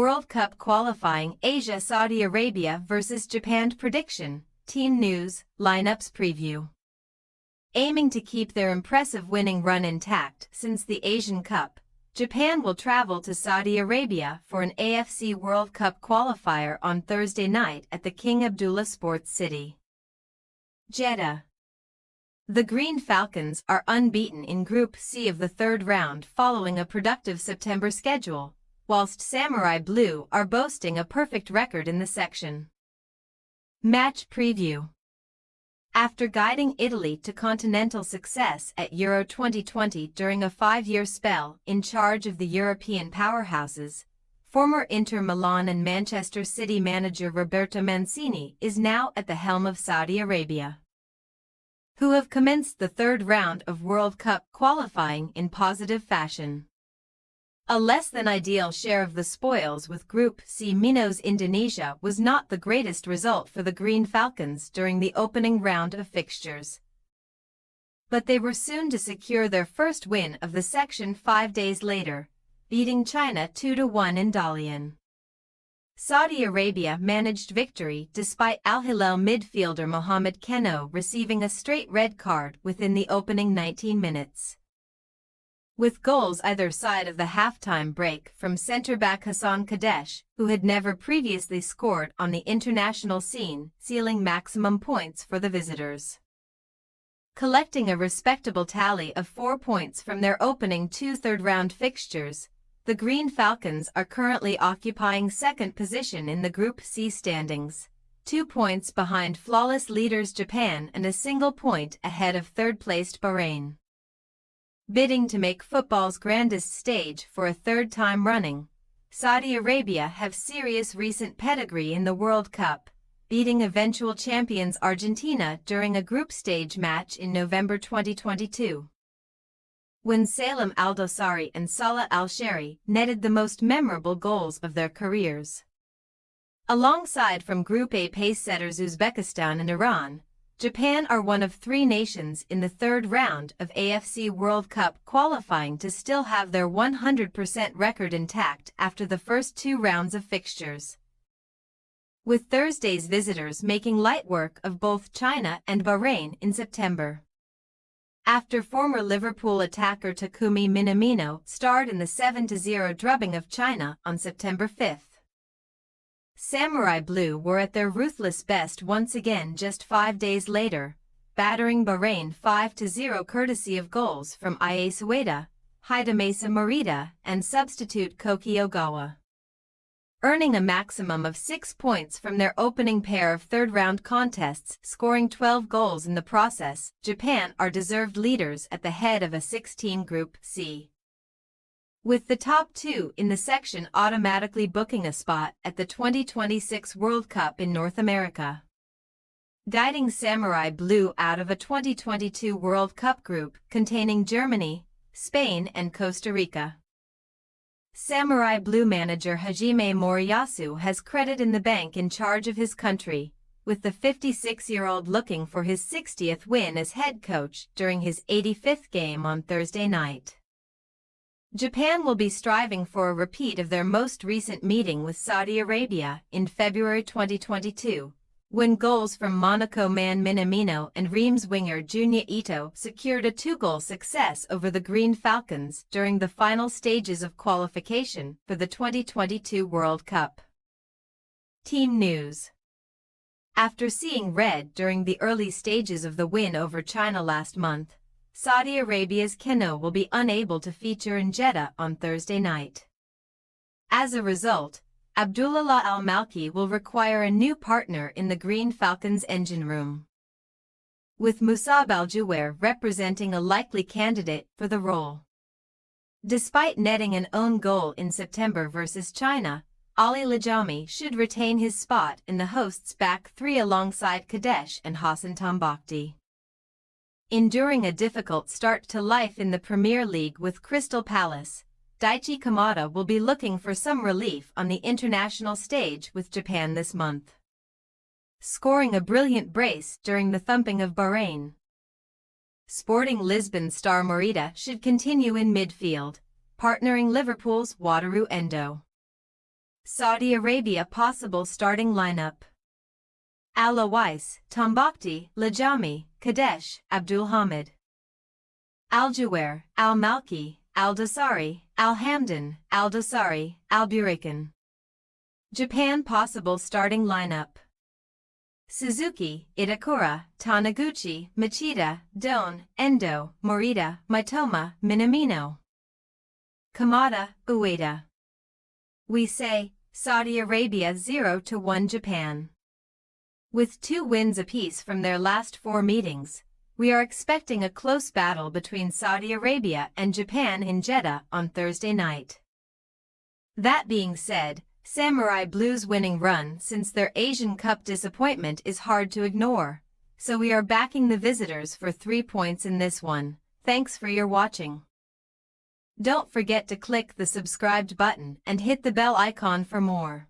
World Cup qualifying Asia Saudi Arabia vs Japan prediction, team news, lineups preview. Aiming to keep their impressive winning run intact since the Asian Cup, Japan will travel to Saudi Arabia for an AFC World Cup qualifier on Thursday night at the King Abdullah Sports City, Jeddah. The Green Falcons are unbeaten in Group C of the third round following a productive September schedule, whilst Samurai Blue are boasting a perfect record in the section. Match preview. After guiding Italy to continental success at Euro 2020 during a 5-year spell in charge of the European powerhouses, former Inter Milan and Manchester City manager Roberto Mancini is now at the helm of Saudi Arabia, who have commenced the third round of World Cup qualifying in positive fashion. A less-than-ideal share of the spoils with Group C Minos Indonesia was not the greatest result for the Green Falcons during the opening round of fixtures, but they were soon to secure their first win of the section 5 days later, beating China 2-1 in Dalian. Saudi Arabia managed victory despite Al Hilal midfielder Mohamed Keno receiving a straight red card within the opening 19 minutes. With goals either side of the halftime break from centre-back Hassan Kadesh, who had never previously scored on the international scene, sealing maximum points for the visitors. Collecting a respectable tally of 4 points from their opening 2 third-round fixtures, the Green Falcons are currently occupying second position in the Group C standings, 2 points behind flawless leaders Japan and a single point ahead of third-placed Bahrain. Bidding to make football's grandest stage for a third time running, Saudi Arabia have serious recent pedigree in the World Cup, beating eventual champions Argentina during a group stage match in November 2022. When Salem Al-Dosari and Salah Al-Shehri netted the most memorable goals of their careers. Alongside from Group A pace-setters Uzbekistan and Iran, Japan are one of 3 nations in the third round of AFC World Cup qualifying to still have their 100% record intact after the first 2 rounds of fixtures, with Thursday's visitors making light work of both China and Bahrain in September. After former Liverpool attacker Takumi Minamino starred in the 7-0 drubbing of China on September 5. Samurai Blue were at their ruthless best once again just 5 days later, battering Bahrain 5-0 courtesy of goals from Ie Sueda, Hidemasa Morita, and substitute Koki Ogawa. Earning a maximum of 6 points from their opening pair of third-round contests, scoring 12 goals in the process, Japan are deserved leaders at the head of a 6-team Group C, with the top 2 in the section automatically booking a spot at the 2026 World Cup in North America. Guiding Samurai Blue out of a 2022 World Cup group containing Germany, Spain and Costa Rica. Samurai Blue manager Hajime Moriyasu has credit in the bank in charge of his country, with the 56-year-old looking for his 60th win as head coach during his 85th game on Thursday night. Japan will be striving for a repeat of their most recent meeting with Saudi Arabia in February 2022, when goals from Monaco man Minamino and Reims winger Junya Ito secured a 2-goal success over the Green Falcons during the final stages of qualification for the 2022 World Cup. Team news. After seeing red during the early stages of the win over China last month, Saudi Arabia's Keno will be unable to feature in Jeddah on Thursday night. As a result, Abdullah Al-Malki will require a new partner in the Green Falcons' engine room, with Musab Al-Juwair representing a likely candidate for the role. Despite netting an own goal in September versus China, Ali Lajami should retain his spot in the hosts' back 3 alongside Kadesh and Hassan Tambakti. Enduring a difficult start to life in the Premier League with Crystal Palace, Daichi Kamada will be looking for some relief on the international stage with Japan this month, scoring a brilliant brace during the thumping of Bahrain. Sporting Lisbon star Morita should continue in midfield, partnering Liverpool's Wataru Endo. Saudi Arabia possible starting lineup. Al Awais, Tombakti, Lajami, Kadesh, Abdul Hamid. Al Jawer, Al Malki, Al Dasari, Al Hamdan, Al Dasari, Al Burakan. Japan possible starting lineup. Suzuki, Itakura, Taniguchi, Machida, Don, Endo, Morita, Mitoma, Minamino. Kamada, Ueda. We say, Saudi Arabia 0-1 Japan. With 2 wins apiece from their last 4 meetings, we are expecting a close battle between Saudi Arabia and Japan in Jeddah on Thursday night. That being said, Samurai Blues' winning run since their Asian Cup disappointment is hard to ignore, so we are backing the visitors for 3 points in this one. Thanks for your watching. Don't forget to click the subscribed button and hit the bell icon for more.